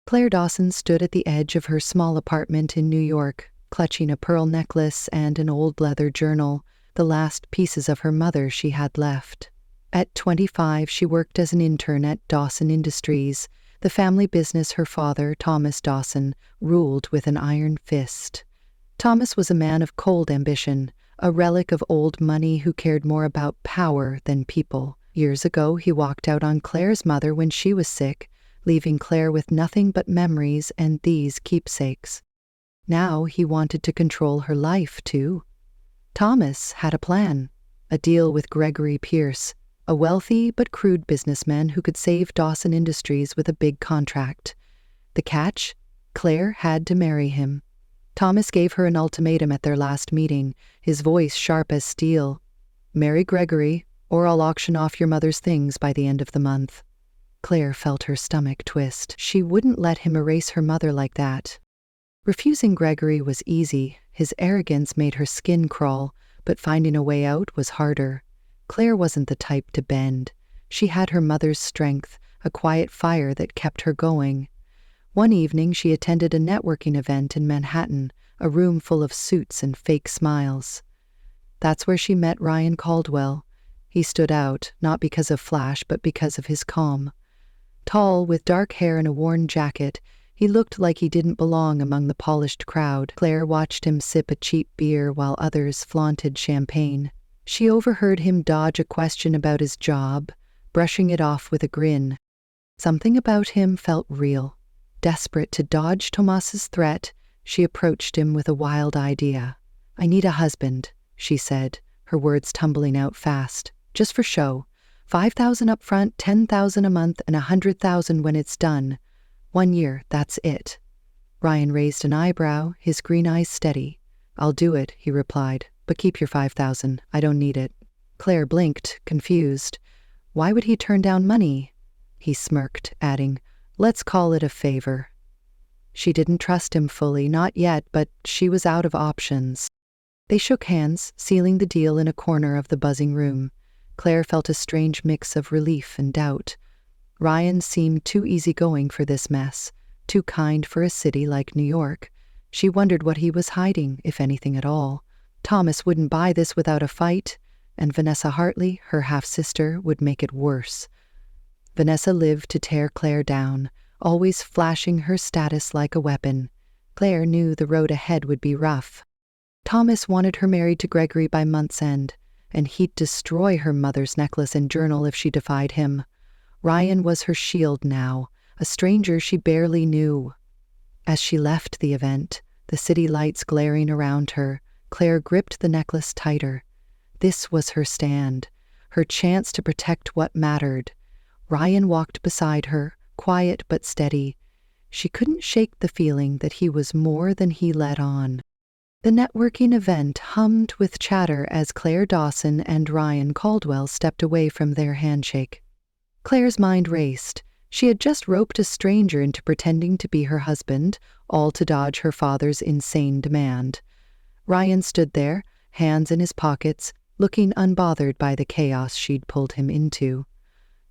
Claire Dawson stood at the edge of her small apartment in New York, clutching a pearl necklace and an old leather journal, the last pieces of her mother she had left. At 25, she worked as an intern at Dawson Industries, the family business her father, Thomas Dawson, ruled with an iron fist. Thomas was a man of cold ambition, a relic of old money who cared more about power than people. Years ago, he walked out on Claire's mother when she was sick, leaving Claire with nothing but memories and these keepsakes. Now he wanted to control her life, too. Thomas had a plan, a deal with Gregory Pierce, a wealthy but crude businessman who could save Dawson Industries with a big contract. The catch? Claire had to marry him. Thomas gave her an ultimatum at their last meeting, his voice sharp as steel. "Marry Gregory, or I'll auction off your mother's things by the end of the month." Claire felt her stomach twist. She wouldn't let him erase her mother like that. Refusing Gregory was easy. His arrogance made her skin crawl, but finding a way out was harder. Claire wasn't the type to bend. She had her mother's strength, a quiet fire that kept her going. One evening she attended a networking event in Manhattan, a room full of suits and fake smiles. That's where she met Ryan Caldwell. He stood out, not because of flash, but because of his calm. Tall, with dark hair and a worn jacket, he looked like he didn't belong among the polished crowd. Claire watched him sip a cheap beer while others flaunted champagne. She overheard him dodge a question about his job, brushing it off with a grin. Something about him felt real. Desperate to dodge Tomas's threat, she approached him with a wild idea. "I need a husband," she said, her words tumbling out fast. "Just for show. 5,000 up front, 10,000 a month, and 100,000 when it's done. 1 year, that's it." Ryan raised an eyebrow, his green eyes steady. "I'll do it," he replied, "but keep your 5,000. I don't need it." Claire blinked, confused. Why would he turn down money? He smirked, adding, "Let's call it a favor." She didn't trust him fully, not yet, but she was out of options. They shook hands, sealing the deal in a corner of the buzzing room. Claire felt a strange mix of relief and doubt. Ryan seemed too easygoing for this mess, too kind for a city like New York. She wondered what he was hiding, if anything at all. Thomas wouldn't buy this without a fight, and Vanessa Hartley, her half-sister, would make it worse. Vanessa lived to tear Claire down, always flashing her status like a weapon. Claire knew the road ahead would be rough. Thomas wanted her married to Gregory by month's end, and he'd destroy her mother's necklace and journal if she defied him. Ryan was her shield now, a stranger she barely knew. As she left the event, the city lights glaring around her, Claire gripped the necklace tighter. This was her stand, her chance to protect what mattered. Ryan walked beside her, quiet but steady. She couldn't shake the feeling that he was more than he let on. The networking event hummed with chatter as Claire Dawson and Ryan Caldwell stepped away from their handshake. Claire's mind raced. She had just roped a stranger into pretending to be her husband, all to dodge her father's insane demand. Ryan stood there, hands in his pockets, looking unbothered by the chaos she'd pulled him into.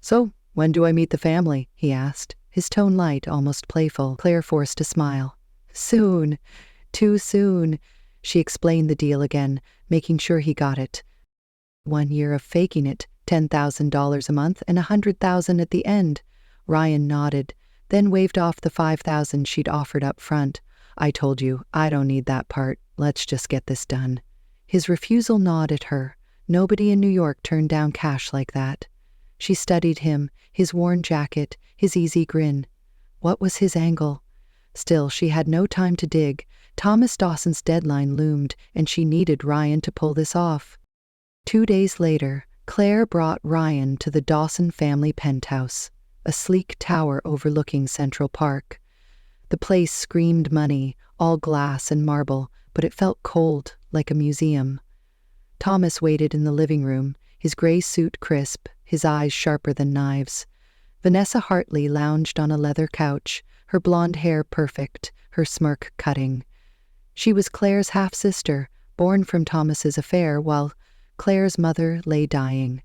"So, when do I meet the family?" he asked, his tone light, almost playful. Claire forced a smile. "Soon. Too soon." She explained the deal again, making sure he got it. 1 year of faking it, $10,000 a month and 100,000 at the end. Ryan nodded, then waved off the 5,000 she'd offered up front. "I told you, I don't need that part. Let's just get this done." His refusal gnawed at her. Nobody in New York turned down cash like that. She studied him, his worn jacket, his easy grin. What was his angle? Still, she had no time to dig. Thomas Dawson's deadline loomed, and she needed Ryan to pull this off. 2 days later, Claire brought Ryan to the Dawson family penthouse, a sleek tower overlooking Central Park. The place screamed money, all glass and marble, but it felt cold, like a museum. Thomas waited in the living room, his gray suit crisp, his eyes sharper than knives. Vanessa Hartley lounged on a leather couch, her blonde hair perfect, her smirk cutting. She was Claire's half-sister, born from Thomas's affair, while Claire's mother lay dying.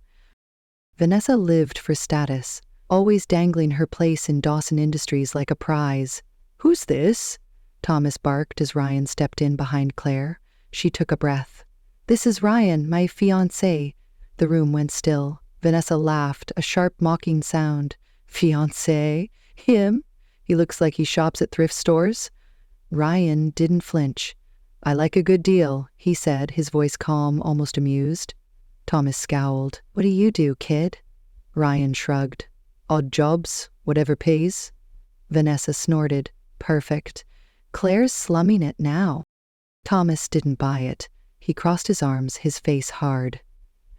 Vanessa lived for status, always dangling her place in Dawson Industries like a prize. "Who's this?" Thomas barked as Ryan stepped in behind Claire. She took a breath. "This is Ryan, my fiancé." The room went still. Vanessa laughed, a sharp, mocking sound. "Fiancé? Him? He looks like he shops at thrift stores." Ryan didn't flinch. "I like a good deal," he said, his voice calm, almost amused. Thomas scowled. "What do you do, kid?" Ryan shrugged. "Odd jobs, whatever pays." Vanessa snorted. "Perfect. Claire's slumming it now." Thomas didn't buy it. He crossed his arms, his face hard.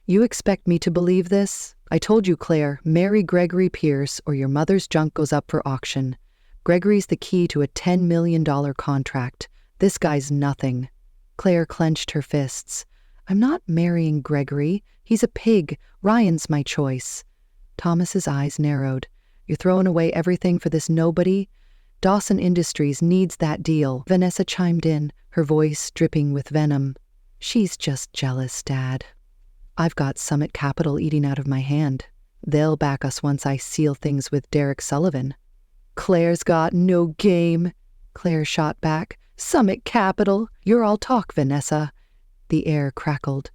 "You expect me to believe this? I told you, Claire, marry Gregory Pierce or your mother's junk goes up for auction. Gregory's the key to a $10 million contract. This guy's nothing." Claire clenched her fists. "I'm not marrying Gregory. He's a pig. Ryan's my choice." Thomas's eyes narrowed. "You're throwing away everything for this nobody?" "Dawson Industries needs that deal," Vanessa chimed in, her voice dripping with venom. "She's just jealous, Dad. I've got Summit Capital eating out of my hand. They'll back us once I seal things with Derek Sullivan." "Claire's got no game," Claire shot back. "Summit Capital? You're all talk, Vanessa." The air crackled.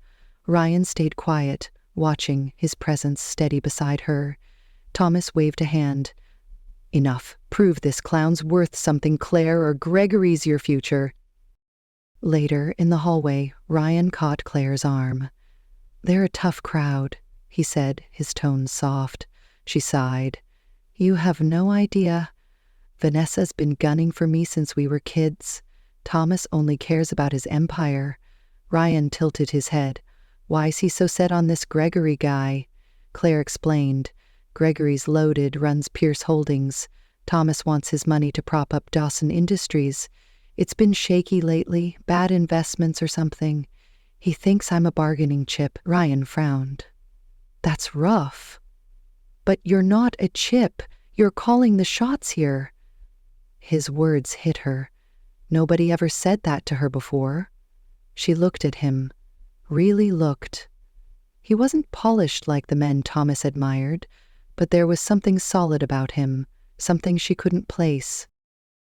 Ryan stayed quiet, watching, his presence steady beside her. Thomas waved a hand. "Enough. Prove this clown's worth something, Claire, or Gregory's your future." Later, in the hallway, Ryan caught Claire's arm. "They're a tough crowd," he said, his tone soft. She sighed. "You have no idea. Vanessa's been gunning for me since we were kids. Thomas only cares about his empire." Ryan tilted his head. "Why's he so set on this Gregory guy?" Claire explained. "Gregory's loaded, runs Pierce Holdings. Thomas wants his money to prop up Dawson Industries. It's been shaky lately, bad investments or something. He thinks I'm a bargaining chip." Ryan frowned. "That's rough." "But you're not a chip. You're calling the shots here." His words hit her. Nobody ever said that to her before. She looked at him. Really looked. He wasn't polished like the men Thomas admired, but there was something solid about him, something she couldn't place.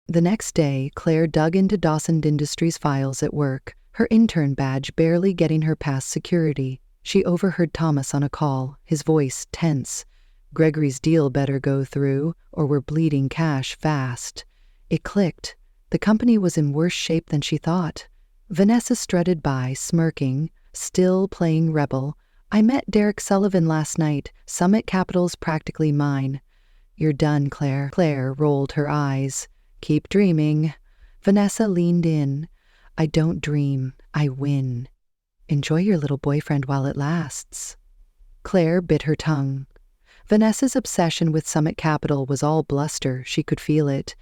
The next day, Claire dug into Dawson Industries' files at work, her intern badge barely getting her past security. She overheard Thomas on a call, his voice tense. "Gregory's deal better go through, or we're bleeding cash fast." It clicked. The company was in worse shape than she thought. Vanessa strutted by, smirking, still playing rebel. "I met Derek Sullivan last night. Summit Capital's practically mine." "You're done, Claire." Claire rolled her eyes. "Keep dreaming." Vanessa leaned in. "I don't dream. I win. Enjoy your little boyfriend while it lasts." Claire bit her tongue. Vanessa's obsession with Summit Capital was all bluster, she could feel it.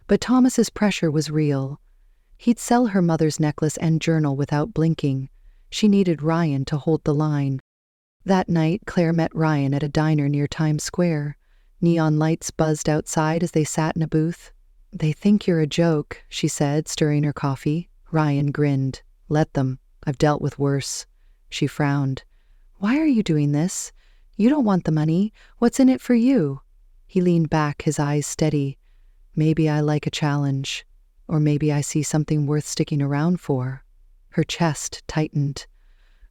But Thomas's pressure was real. He'd sell her mother's necklace and journal without blinking. She needed Ryan to hold the line. That night, Claire met Ryan at a diner near Times Square. Neon lights buzzed outside as they sat in a booth. "They think you're a joke," she said, stirring her coffee. Ryan grinned. "Let them. I've dealt with worse." She frowned. "Why are you doing this? You don't want the money. What's in it for you?" He leaned back, his eyes steady. "Maybe I like a challenge. Or maybe I see something worth sticking around for." Her chest tightened.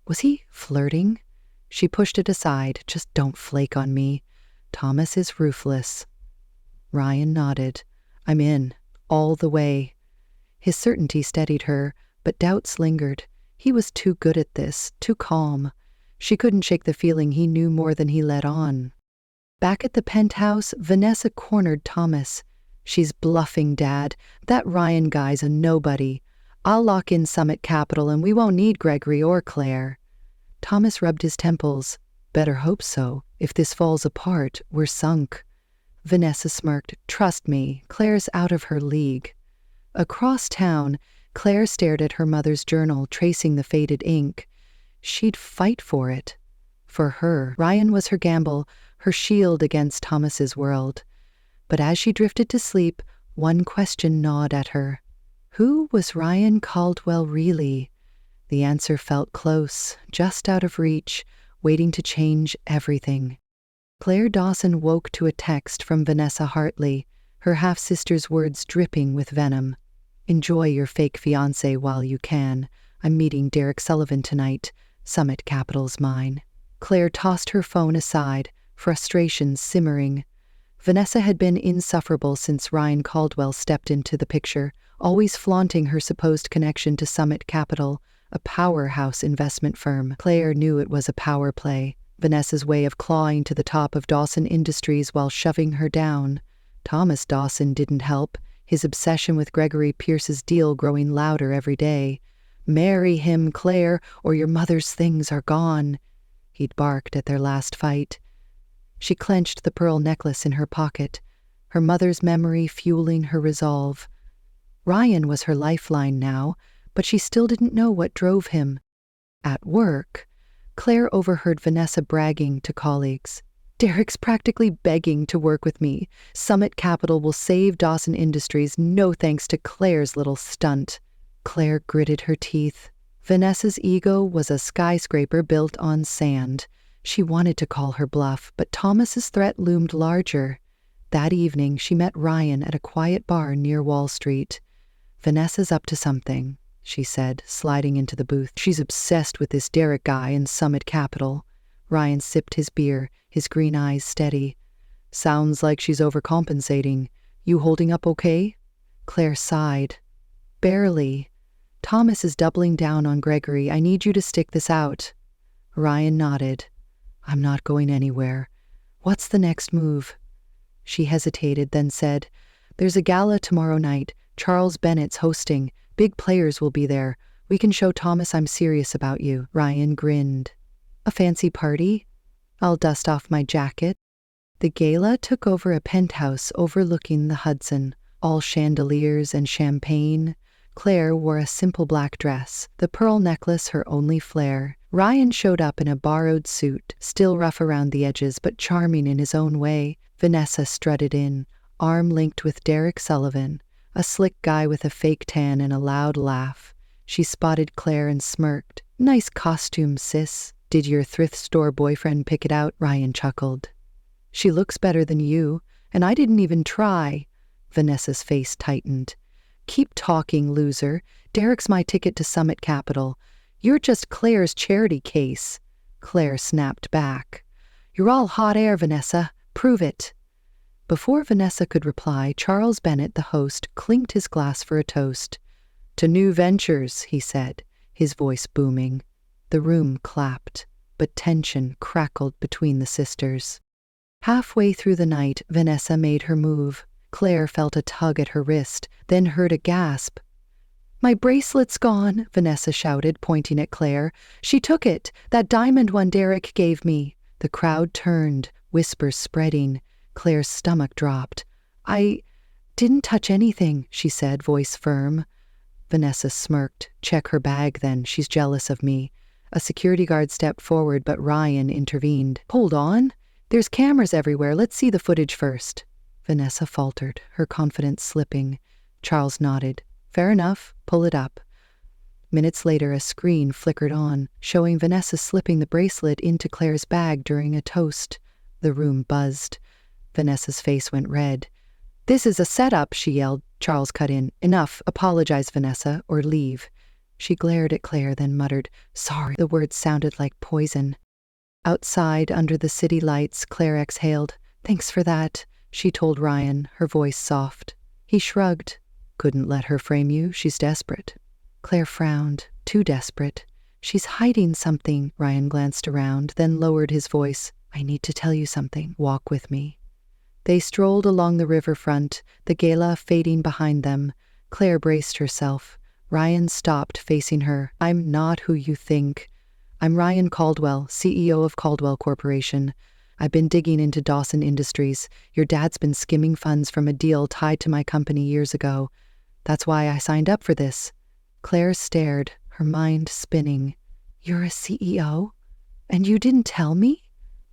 Was he flirting? She pushed it aside. "Just don't flake on me. Thomas is ruthless." Ryan nodded. "I'm in. All the way." His certainty steadied her, but doubts lingered. He was too good at this, too calm. She couldn't shake the feeling he knew more than he let on. Back at the penthouse, Vanessa cornered Thomas. "She's bluffing, Dad. That Ryan guy's a nobody. I'll lock in Summit Capital and we won't need Gregory or Claire." Thomas rubbed his temples. "Better hope so. If this falls apart, we're sunk." Vanessa smirked. "Trust me, Claire's out of her league." Across town, Claire stared at her mother's journal, tracing the faded ink. She'd fight for it. For her, Ryan was her gamble, her shield against Thomas's world. But as she drifted to sleep, one question gnawed at her. Who was Ryan Caldwell really? The answer felt close, just out of reach, waiting to change everything. Claire Dawson woke to a text from Vanessa Hartley, her half-sister's words dripping with venom. "Enjoy your fake fiancé while you can. I'm meeting Derek Sullivan tonight. Summit Capital's mine." Claire tossed her phone aside, frustration simmering. Vanessa had been insufferable since Ryan Caldwell stepped into the picture, always flaunting her supposed connection to Summit Capital, a powerhouse investment firm. Claire knew it was a power play, Vanessa's way of clawing to the top of Dawson Industries while shoving her down. Thomas Dawson didn't help, his obsession with Gregory Pierce's deal growing louder every day. "Marry him, Claire, or your mother's things are gone," he'd barked at their last fight. She clenched the pearl necklace in her pocket, her mother's memory fueling her resolve. Ryan was her lifeline now, but she still didn't know what drove him. At work, Claire overheard Vanessa bragging to colleagues. "Derek's practically begging to work with me. Summit Capital will save Dawson Industries, no thanks to Claire's little stunt." Claire gritted her teeth. Vanessa's ego was a skyscraper built on sand. She wanted to call her bluff, but Thomas's threat loomed larger. That evening, she met Ryan at a quiet bar near Wall Street. "Vanessa's up to something," she said, sliding into the booth. "She's obsessed with this Derek guy in Summit Capital." Ryan sipped his beer, his green eyes steady. "Sounds like she's overcompensating. You holding up okay?" Claire sighed. "Barely. Thomas is doubling down on Gregory. I need you to stick this out." Ryan nodded. "I'm not going anywhere. What's the next move?" She hesitated, then said, "There's a gala tomorrow night. Charles Bennett's hosting. Big players will be there. We can show Thomas I'm serious about you." Ryan grinned. "A fancy party? I'll dust off my jacket." The gala took over a penthouse overlooking the Hudson, all chandeliers and champagne. Claire wore a simple black dress, the pearl necklace her only flair. Ryan showed up in a borrowed suit, still rough around the edges but charming in his own way. Vanessa strutted in, arm linked with Derek Sullivan, a slick guy with a fake tan and a loud laugh. She spotted Claire and smirked. "Nice costume, sis. Did your thrift store boyfriend pick it out?" Ryan chuckled. "She looks better than you, and I didn't even try." Vanessa's face tightened. "Keep talking, loser. Derek's my ticket to Summit Capital. You're just Claire's charity case." Claire snapped back. "You're all hot air, Vanessa. Prove it." Before Vanessa could reply, Charles Bennett, the host, clinked his glass for a toast. "To new ventures," he said, his voice booming. The room clapped, but tension crackled between the sisters. Halfway through the night, Vanessa made her move. Claire felt a tug at her wrist, then heard a gasp. "My bracelet's gone," Vanessa shouted, pointing at Claire. "She took it, that diamond one Derek gave me." The crowd turned, whispers spreading. Claire's stomach dropped. "I didn't touch anything," she said, voice firm. Vanessa smirked. "Check her bag then, she's jealous of me." A security guard stepped forward, but Ryan intervened. "Hold on. There's cameras everywhere. Let's see the footage first." Vanessa faltered, her confidence slipping. Charles nodded. "Fair enough. Pull it up." Minutes later, a screen flickered on, showing Vanessa slipping the bracelet into Claire's bag during a toast. The room buzzed. Vanessa's face went red. "This is a setup," she yelled. Charles cut in. "Enough. Apologize, Vanessa, or leave." She glared at Claire, then muttered, "Sorry." The words sounded like poison. Outside, under the city lights, Claire exhaled. "Thanks for that," she told Ryan, her voice soft. He shrugged. "Couldn't let her frame you. She's desperate." Claire frowned. "Too desperate." "She's hiding something." Ryan glanced around, then lowered his voice. "I need to tell you something. Walk with me." They strolled along the riverfront, the gala fading behind them. Claire braced herself. Ryan stopped, facing her. "I'm not who you think. I'm Ryan Caldwell, CEO of Caldwell Corporation. I've been digging into Dawson Industries. Your dad's been skimming funds from a deal tied to my company years ago. That's why I signed up for this." Claire stared, her mind spinning. "You're a CEO? And you didn't tell me?"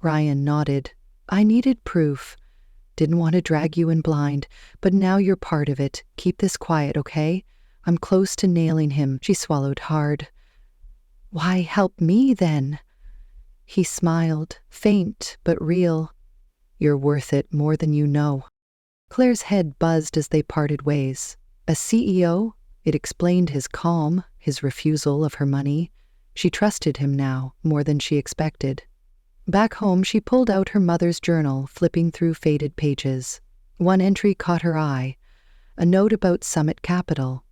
Ryan nodded. "I needed proof. Didn't want to drag you in blind, but now you're part of it. Keep this quiet, okay? I'm close to nailing him." She swallowed hard. "Why help me, then?" He smiled, faint but real. You're worth it more than you know. Claire's head buzzed as they parted ways. As CEO, it explained his calm, his refusal of her money. She trusted him now, more than she expected. Back home, she pulled out her mother's journal, flipping through faded pages. One entry caught her eye, a note about Summit Capital.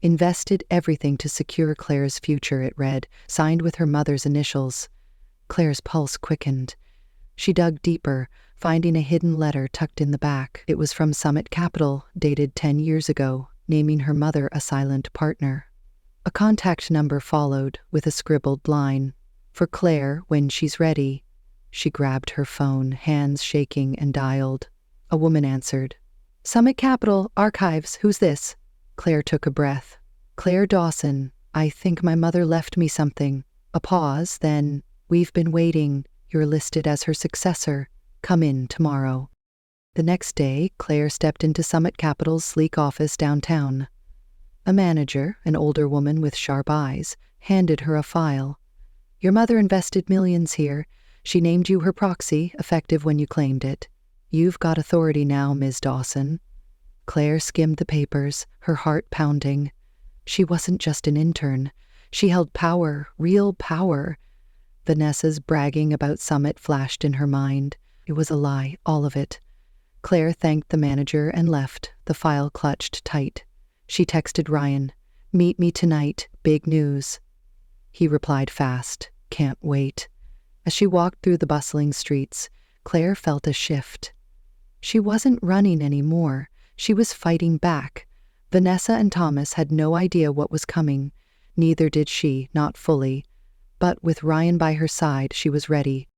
Invested everything to secure Claire's future, it read, signed with her mother's initials. Claire's pulse quickened. She dug deeper, finding a hidden letter tucked in the back. It was from Summit Capital, dated 10 years ago, naming her mother a silent partner. A contact number followed, with a scribbled line. For Claire, when she's ready. She grabbed her phone, hands shaking, and dialed. A woman answered. Summit Capital, Archives, who's this? Claire took a breath. Claire Dawson. I think my mother left me something. A pause, then, we've been waiting. You're listed as her successor. Come in tomorrow. The next day, Claire stepped into Summit Capital's sleek office downtown. A manager, an older woman with sharp eyes, handed her a file. Your mother invested millions here. She named you her proxy, effective when you claimed it. You've got authority now, Ms. Dawson. Claire skimmed the papers, her heart pounding. She wasn't just an intern. She held power, real power. Vanessa's bragging about Summit flashed in her mind. It was a lie, all of it. Claire thanked the manager and left, the file clutched tight. She texted Ryan, "Meet me tonight, big news." He replied fast, "Can't wait." As she walked through the bustling streets, Claire felt a shift. She wasn't running anymore. She was fighting back. Vanessa and Thomas had no idea what was coming. Neither did she, not fully. But with Ryan by her side, she was ready.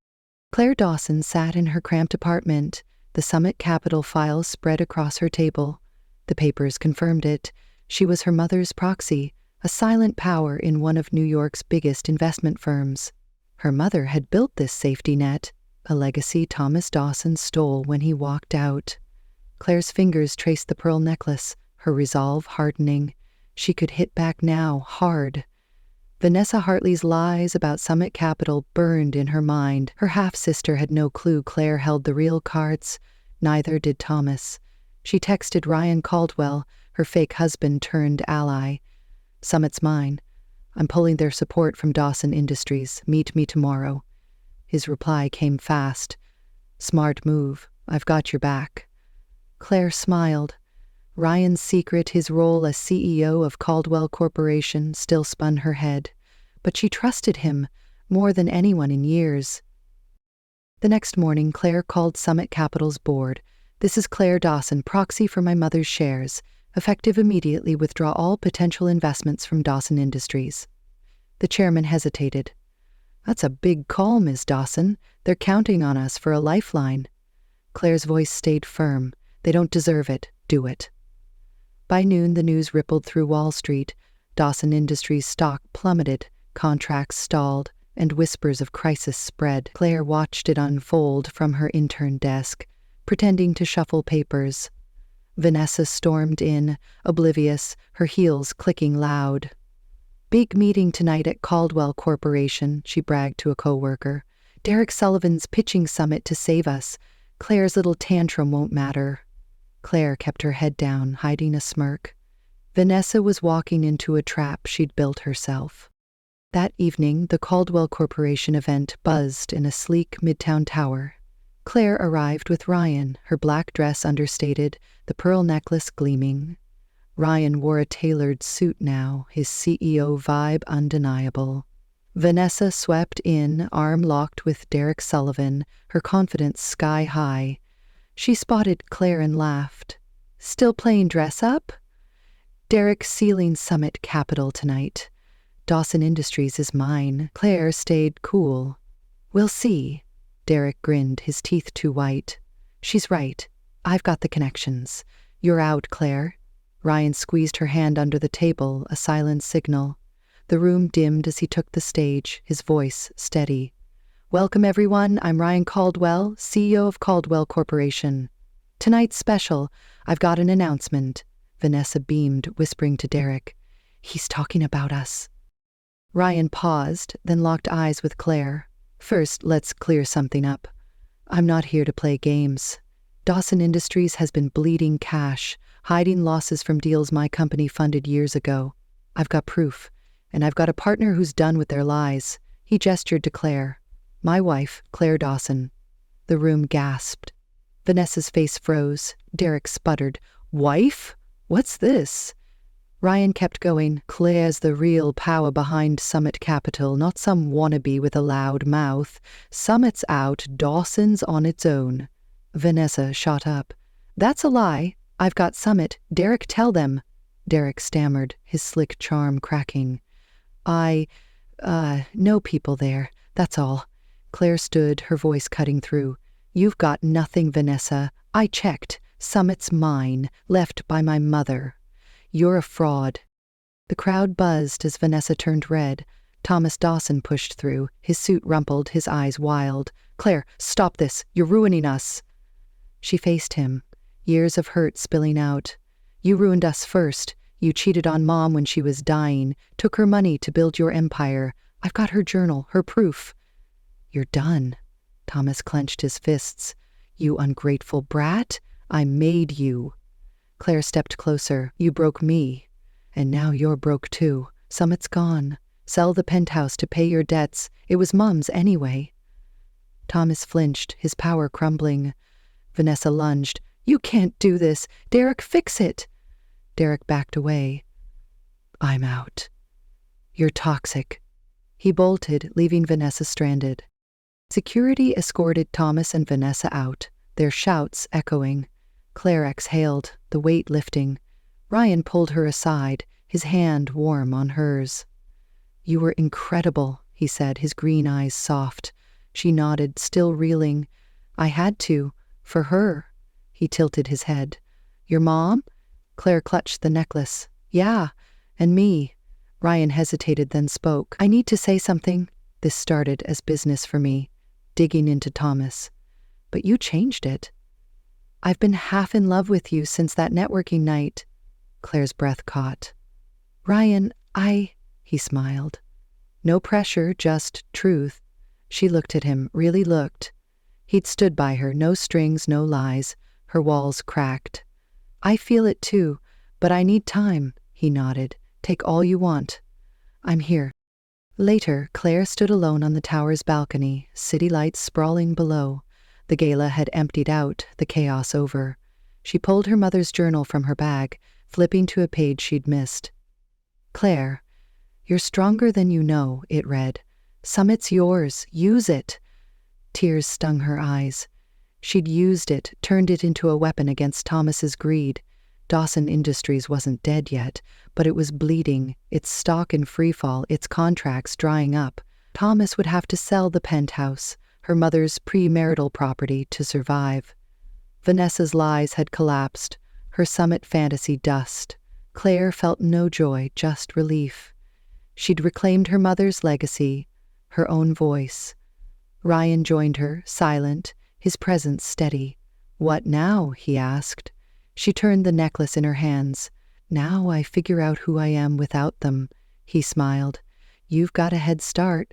Claire Dawson sat in her cramped apartment, the Summit Capital files spread across her table. The papers confirmed it. She was her mother's proxy, a silent power in one of New York's biggest investment firms. Her mother had built this safety net, a legacy Thomas Dawson stole when he walked out. Claire's fingers traced the pearl necklace, her resolve hardening. She could hit back now, hard. Vanessa Hartley's lies about Summit Capital burned in her mind. Her half-sister had no clue Claire held the real cards. Neither did Thomas. She texted Ryan Caldwell, her fake husband turned ally. Summit's mine. I'm pulling their support from Dawson Industries. Meet me tomorrow. His reply came fast. Smart move. I've got your back. Claire smiled. Ryan's secret, his role as CEO of Caldwell Corporation, still spun her head. But she trusted him more than anyone in years. The next morning, Claire called Summit Capital's board. This is Claire Dawson, proxy for my mother's shares. Effective immediately, withdraw all potential investments from Dawson Industries. The chairman hesitated. That's a big call, Ms. Dawson. They're counting on us for a lifeline. Claire's voice stayed firm. They don't deserve it. Do it. By noon, the news rippled through Wall Street. Dawson Industries stock plummeted, contracts stalled, and whispers of crisis spread. Claire watched it unfold from her intern desk, pretending to shuffle papers. Vanessa stormed in, oblivious, her heels clicking loud. Big meeting tonight at Caldwell Corporation, she bragged to a coworker. Derek Sullivan's pitching Summit to save us. Claire's little tantrum won't matter. Claire kept her head down, hiding a smirk. Vanessa was walking into a trap she'd built herself. That evening, the Caldwell Corporation event buzzed in a sleek midtown tower. Claire arrived with Ryan, her black dress understated, the pearl necklace gleaming. Ryan wore a tailored suit now, his CEO vibe undeniable. Vanessa swept in, arm locked with Derek Sullivan, her confidence sky high. She spotted Claire and laughed. Still playing dress up? Derek sealing Summit Capital tonight. Dawson Industries is mine. Claire stayed cool. We'll see. Derek grinned, his teeth too white. She's right. I've got the connections. You're out, Claire. Ryan squeezed her hand under the table, a silent signal. The room dimmed as he took the stage, his voice steady. Welcome, everyone. I'm Ryan Caldwell, CEO of Caldwell Corporation. Tonight's special. I've got an announcement. Vanessa beamed, whispering to Derek. He's talking about us. Ryan paused, then locked eyes with Claire. First, let's clear something up. I'm not here to play games. Dawson Industries has been bleeding cash, hiding losses from deals my company funded years ago. I've got proof, and I've got a partner who's done with their lies. He gestured to Claire. My wife, Claire Dawson. The room gasped. Vanessa's face froze. Derek sputtered. Wife? What's this? Ryan kept going. Claire's the real power behind Summit Capital, not some wannabe with a loud mouth. Summit's out, Dawson's on its own. Vanessa shot up. That's a lie. I've got Summit. Derek, tell them. Derek stammered, his slick charm cracking. I know people there. That's all. Claire stood, her voice cutting through. You've got nothing, Vanessa. I checked. Summit's mine, left by my mother. You're a fraud. The crowd buzzed as Vanessa turned red. Thomas Dawson pushed through, his suit rumpled, his eyes wild. Claire, stop this. You're ruining us. She faced him, years of hurt spilling out. You ruined us first. You cheated on Mom when she was dying, took her money to build your empire. I've got her journal, her proof. You're done. Thomas clenched his fists. You ungrateful brat. I made you. Claire stepped closer. You broke me. And now you're broke too. Summit's gone. Sell the penthouse to pay your debts. It was Mom's anyway. Thomas flinched, his power crumbling. Vanessa lunged. You can't do this. Derek, fix it. Derek backed away. I'm out. You're toxic. He bolted, leaving Vanessa stranded. Security escorted Thomas and Vanessa out, their shouts echoing. Claire exhaled, the weight lifting. Ryan pulled her aside, his hand warm on hers. You were incredible, he said, his green eyes soft. She nodded, still reeling. I had to, for her. He tilted his head. Your mom? Claire clutched the necklace. Yeah, and me. Ryan hesitated, then spoke. I need to say something. This started as business for me, digging into Thomas. But you changed it. I've been half in love with you since that networking night. Claire's breath caught. Ryan, he smiled. No pressure, just truth. She looked at him, really looked. He'd stood by her, no strings, no lies. Her walls cracked. I feel it too, but I need time, he nodded. Take all you want. I'm here. Later, Claire stood alone on the tower's balcony, city lights sprawling below. The gala had emptied out, the chaos over. She pulled her mother's journal from her bag, flipping to a page she'd missed. Claire, you're stronger than you know, it read. Summit's yours. Use it. Tears stung her eyes. She'd used it, turned it into a weapon against Thomas's greed. Dawson Industries wasn't dead yet, but it was bleeding, its stock in freefall, its contracts drying up. Thomas would have to sell the penthouse, her mother's premarital property, to survive. Vanessa's lies had collapsed, her Summit fantasy dust. Claire felt no joy, just relief. She'd reclaimed her mother's legacy, her own voice. Ryan joined her, silent, his presence steady. What now? He asked. She turned the necklace in her hands. Now I figure out who I am without them. He smiled. You've got a head start.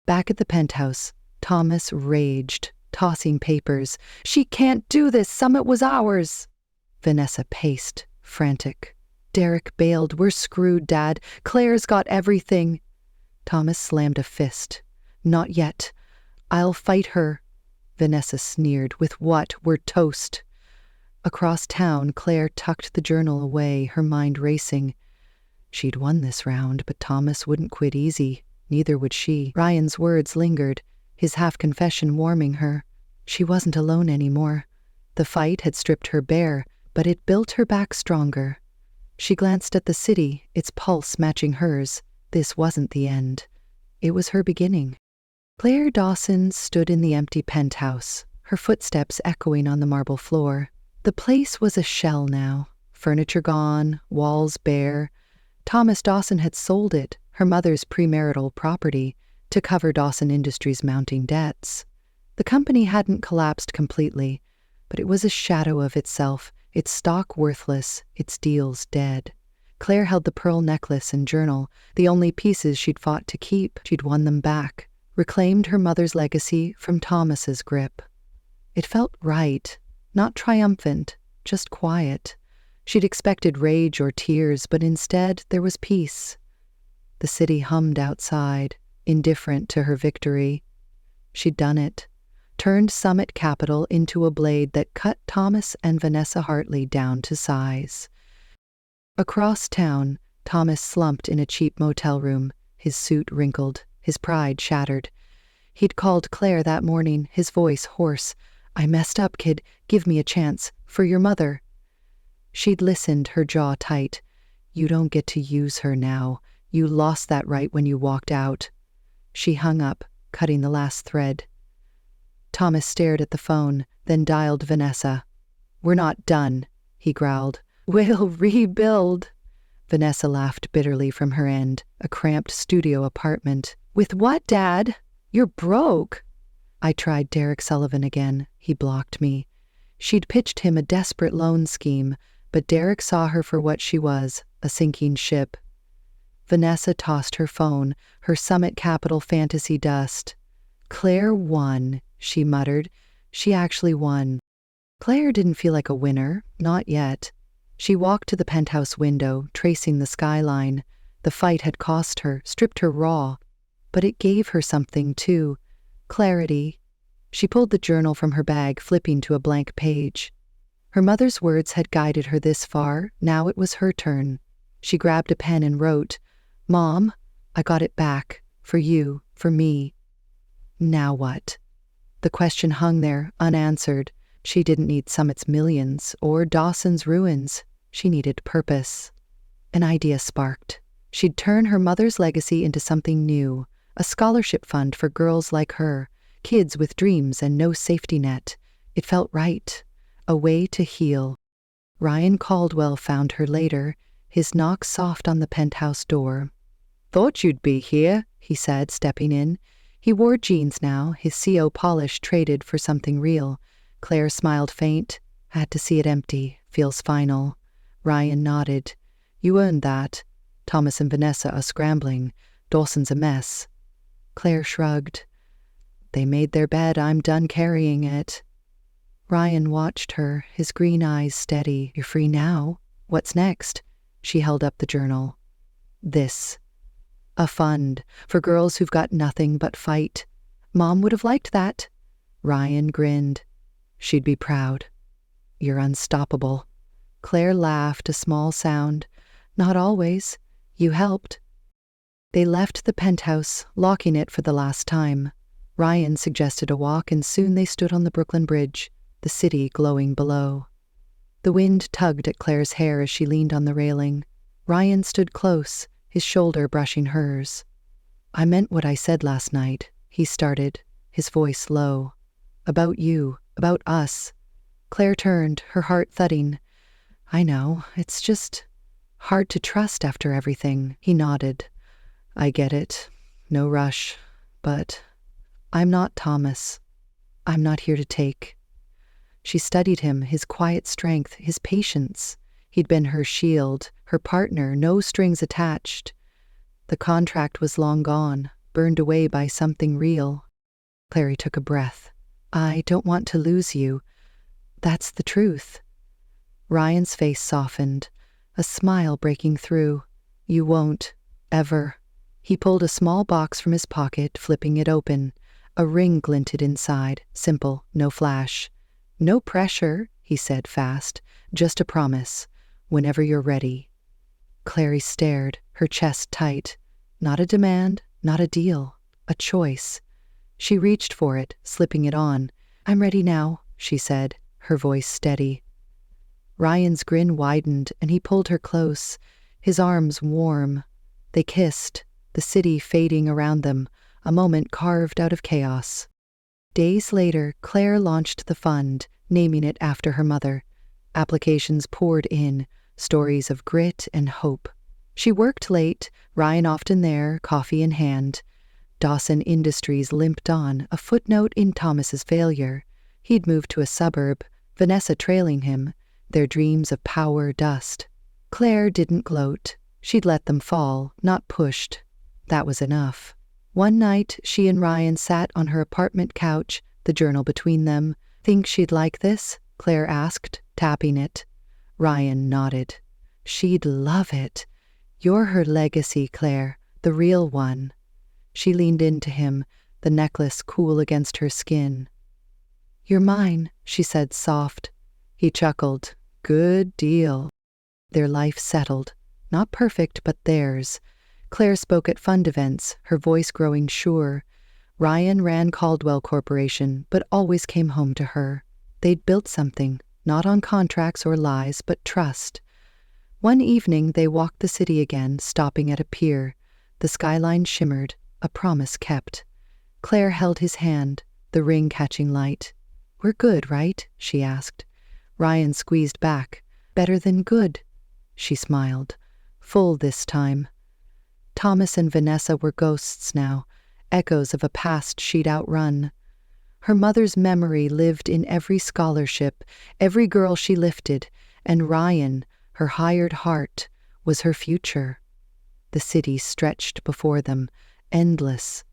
Back at the penthouse, Thomas raged, tossing papers. She can't do this. Summit was ours. Vanessa paced, frantic. Derek bailed. We're screwed, Dad. Claire's got everything. Thomas slammed a fist. Not yet. I'll fight her. Vanessa sneered. With what? We're toast. Across town, Claire tucked the journal away, her mind racing. She'd won this round, but Thomas wouldn't quit easy. Neither would she. Ryan's words lingered, his half-confession warming her. She wasn't alone anymore. The fight had stripped her bare, but it built her back stronger. She glanced at the city, its pulse matching hers. This wasn't the end. It was her beginning. Claire Dawson stood in the empty penthouse, her footsteps echoing on the marble floor. The place was a shell now, furniture gone, walls bare. Thomas Dawson had sold it, her mother's premarital property, to cover Dawson Industries' mounting debts. The company hadn't collapsed completely, but it was a shadow of itself, its stock worthless, its deals dead. Claire held the pearl necklace and journal, the only pieces she'd fought to keep. She'd won them back. reclaimed her mother's legacy from Thomas's grip. It felt right, not triumphant, just quiet. She'd expected rage or tears, but instead there was peace. The city hummed outside, indifferent to her victory. She'd done it, turned Summit Capital into a blade that cut Thomas and Vanessa Hartley down to size. Across town, Thomas slumped in a cheap motel room, his suit wrinkled, his pride shattered. He'd called Claire that morning, his voice hoarse. "I messed up, kid. Give me a chance. For your mother." She'd listened, her jaw tight. "You don't get to use her now. You lost that right when you walked out." She hung up, cutting the last thread. Thomas stared at the phone, then dialed Vanessa. "We're not done," he growled. "We'll rebuild." Vanessa laughed bitterly from her end, a cramped studio apartment. "With what, Dad? You're broke." I tried Derek Sullivan again. He blocked me. She'd pitched him a desperate loan scheme, but Derek saw her for what she was, a sinking ship. Vanessa tossed her phone, her Summit Capital fantasy dust. "Claire won," she muttered. She actually won. Claire didn't feel like a winner, not yet. She walked to the penthouse window, tracing the skyline. The fight had cost her, stripped her raw. But it gave her something, too. Clarity. She pulled the journal from her bag, flipping to a blank page. Her mother's words had guided her this far. Now it was her turn. She grabbed a pen and wrote, "Mom, I got it back. For you, for me." Now what? The question hung there, unanswered. She didn't need Summit's millions or Dawson's ruins. She needed purpose. An idea sparked. She'd turn her mother's legacy into something new, a scholarship fund for girls like her, kids with dreams and no safety net. It felt right, a way to heal. Ryan Caldwell found her later, his knock soft on the penthouse door. "Thought you'd be here," he said, stepping in. He wore jeans now, his CO polish traded for something real. Claire smiled faint. "Had to see it empty. Feels final." Ryan nodded. "You earned that. Thomas and Vanessa are scrambling. Dawson's a mess." Claire shrugged. "They made their bed. I'm done carrying it." Ryan watched her, his green eyes steady. "You're free now. What's next?" She held up the journal. "This. A fund for girls who've got nothing but fight. Mom would have liked that." Ryan grinned. "She'd be proud." "You're unstoppable." Claire laughed, a small sound. "Not always. You helped." They left the penthouse, locking it for the last time. Ryan suggested a walk, and soon they stood on the Brooklyn Bridge, the city glowing below. The wind tugged at Claire's hair as she leaned on the railing. Ryan stood close, his shoulder brushing hers. "I meant what I said last night," he started, his voice low. "About you, about us." Claire turned, her heart thudding. "I know, it's just hard to trust after everything." He nodded. "I get it. No rush. But I'm not Thomas. I'm not here to take." She studied him, his quiet strength, his patience. He'd been her shield, her partner, no strings attached. The contract was long gone, burned away by something real. Clary took a breath. "I don't want to lose you. That's the truth." Ryan's face softened, a smile breaking through. "You won't. Ever." He pulled a small box from his pocket, flipping it open. A ring glinted inside, simple, no flash. "No pressure," he said fast. "Just a promise. Whenever you're ready." Clary stared, her chest tight. Not a demand, not a deal. A choice. She reached for it, slipping it on. "I'm ready now," she said, her voice steady. Ryan's grin widened, and he pulled her close, his arms warm. They kissed, the city fading around them, a moment carved out of chaos. Days later, Claire launched the fund, naming it after her mother. Applications poured in, stories of grit and hope. She worked late, Ryan often there, coffee in hand. Dawson Industries limped on, a footnote in Thomas's failure. He'd moved to a suburb, Vanessa trailing him, their dreams of power dust. Claire didn't gloat. She'd let them fall, not pushed. That was enough. One night, she and Ryan sat on her apartment couch, the journal between them. "Think she'd like this?" Claire asked, tapping it. Ryan nodded. "She'd love it. You're her legacy, Claire, the real one." She leaned into him, the necklace cool against her skin. "You're mine," she said, soft. He chuckled. "Good deal." Their life settled. Not perfect, but theirs. Claire spoke at fund events, her voice growing sure. Ryan ran Caldwell Corporation, but always came home to her. They'd built something, not on contracts or lies, but trust. One evening they walked the city again, stopping at a pier. The skyline shimmered, a promise kept. Claire held his hand, the ring catching light. "We're good, right?" she asked. Ryan squeezed back. "Better than good." She smiled. Full this time. Thomas and Vanessa were ghosts now, echoes of a past she'd outrun. Her mother's memory lived in every scholarship, every girl she lifted, and Ryan, her hired heart, was her future. The city stretched before them, endless,